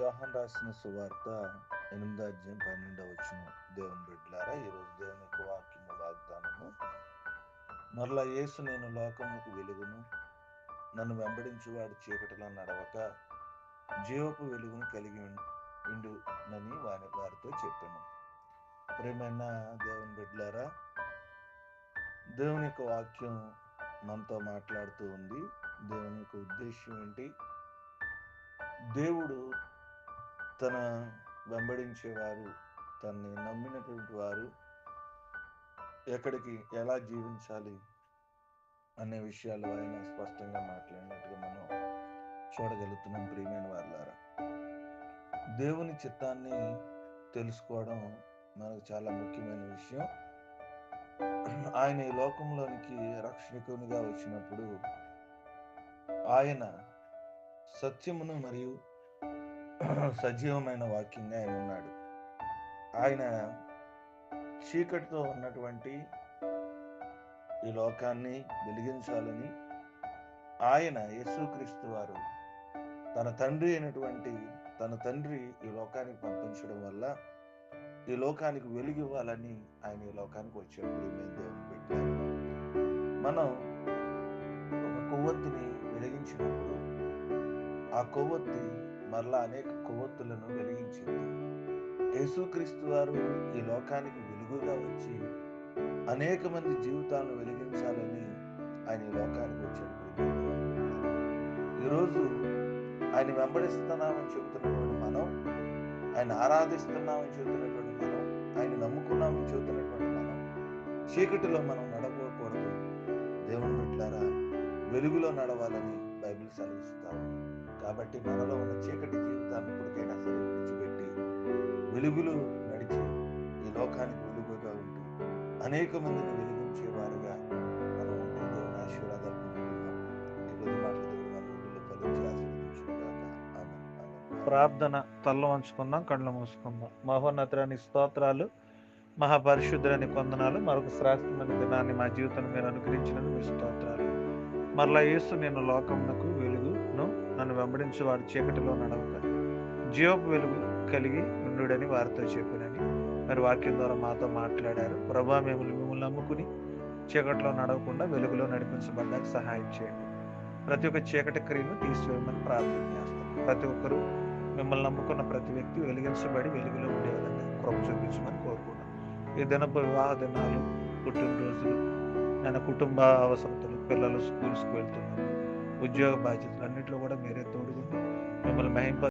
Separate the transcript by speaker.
Speaker 1: యోహాను రాసిన సువార్త 8వ అధ్యాయం 12వ వచనం. దేవుని బిడ్డలారా, ఈరోజు దేవుని యొక్క వాక్యము వాగ్దానము. మరలా యేసు, నేను లోకమునకు వెలుగును, నన్ను వెంబడించువాడు చీకటిలో నడవక జీవపు వెలుగును కలిగి ఉండునని వారితో చెప్పాను. ప్రియమైన దేవుని బిడ్డలారా, దేవుని యొక్క వాక్యం మనతో మాట్లాడుతూ ఉంది. దేవుని యొక్క ఉద్దేశం ఏంటి? దేవుడు తన వెంబడించేవారు, తనని నమ్మినటువంటి వారు ఎక్కడికి ఎలా జీవించాలి అనే విషయాలు ఆయన స్పష్టంగా మాట్లాడినట్టుగా మనం చూడగలుగుతున్నాం. ప్రియమైన వారులారా, దేవుని చిత్తాన్ని తెలుసుకోవడం మనకు చాలా ముఖ్యమైన విషయం. ఆయన ఈ లోకంలోనికి రక్షకునిగా వచ్చినప్పుడు ఆయన సత్యమును మరియు సజీవమైన వాక్యంగా ఆయన ఉన్నాడు. ఆయన చీకటితో ఉన్నటువంటి ఈ లోకాన్ని వెలిగించాలని ఆయన యేసుక్రీస్తు వారు తన తండ్రి అయినటువంటి తన తండ్రి ఈ లోకానికి పంపించడం వల్ల ఈ లోకానికి వెలుగు ఇవ్వాలని ఆయన ఈ లోకానికి వచ్చాడు. ప్రియమైన దేవుని బిడ్డలారా, మనం ఒక కొవ్వొత్తిని వెలిగించినప్పుడు ఆ కొవ్వొత్తి మరలా అనేక కొవ్వొత్తులను వెలిగించింది. యేసుక్రీస్తు వారు ఈ లోకానికి వెలుగుగా వచ్చి అనేక మంది జీవితాలను వెలిగించాలని ఆయన ఈ లోకానికి వచ్చాడు. ఈరోజు ఆయన వెంబడిస్తున్నామని చెబుతున్నటువంటి మనం, ఆయన ఆరాధిస్తున్నామని చెబుతున్నటువంటి మనం, ఆయన నమ్ముకున్నామని చెబుతున్నటువంటి మనం చీకటిలో మనం నడవకూడదు. దేవుని బిడ్డలారా, వెలుగులో నడవాలని బైబిల్ సెలవిస్తాము. కాబట్టి మనలో ఉన్న చీకటి జీవితాన్ని ఇప్పటికైనా సరే విడిచిపెట్టి వెలుగులో నడిచి ఈ లోకానికి వెలుగుగా ఉంటూ అనేక మందిని వెలిగించేవారుగా మనం ఉంటూ దేవుని ఆశీర్వాదాలు పొందుకుందాం. ఈ కొద్ది మాటలు దేవుడు మన ఊళ్ళో ఫలించి ఆశీర్వదించుగాక. ఆమేన్.
Speaker 2: ప్రార్థన. తల్ల వంచుకుందాం, కళ్ళు మూసుకుందాం. మహోన్నతుని స్తోత్రాలు, మహాపరిశుద్ధుని కొందనాలు. మరొక శ్రేష్టమైన దినాన్ని మా జీవితాన్ని మీరు అనుగ్రహించినందుకు మీ స్తోత్రాలు. మరలా యేసు, నేను లోకమునకు వెలుగును, నన్ను వెంబడించి వాడు చీకటిలో నడవక జీవపు వెలుగు కలిగి ఉండుడని వారితో చెప్పినని మరి వాక్యం ద్వారా మాతో మాట్లాడారు. ప్రభా, మిమ్మల్ని నమ్ముకుని చీకటిలో నడవకుండా వెలుగులో నడిపించబడ్డానికి సహాయం చేయండి. ప్రతి ఒక్క చీకటి క్రియను తీసివేయమని ప్రార్థన చేస్తాం. ప్రతి ఒక్కరూ మిమ్మల్ని నమ్ముకున్న ప్రతి వ్యక్తి వెలిగించబడి వెలుగులో ఉండే విధంగా కృప చూపించమని కోరుకున్నాం. ఈ దినపు వివాహ దినాలు, పుట్టినరోజులు, నేను కుటుంబ అవసరతలు, పిల్లలు స్కూల్స్కి వెళ్తున్నారు, ఉద్యోగ బాధ్యతలు అన్నింటిలో కూడా మీరే తోడుగుని మిమ్మల్ని మహింప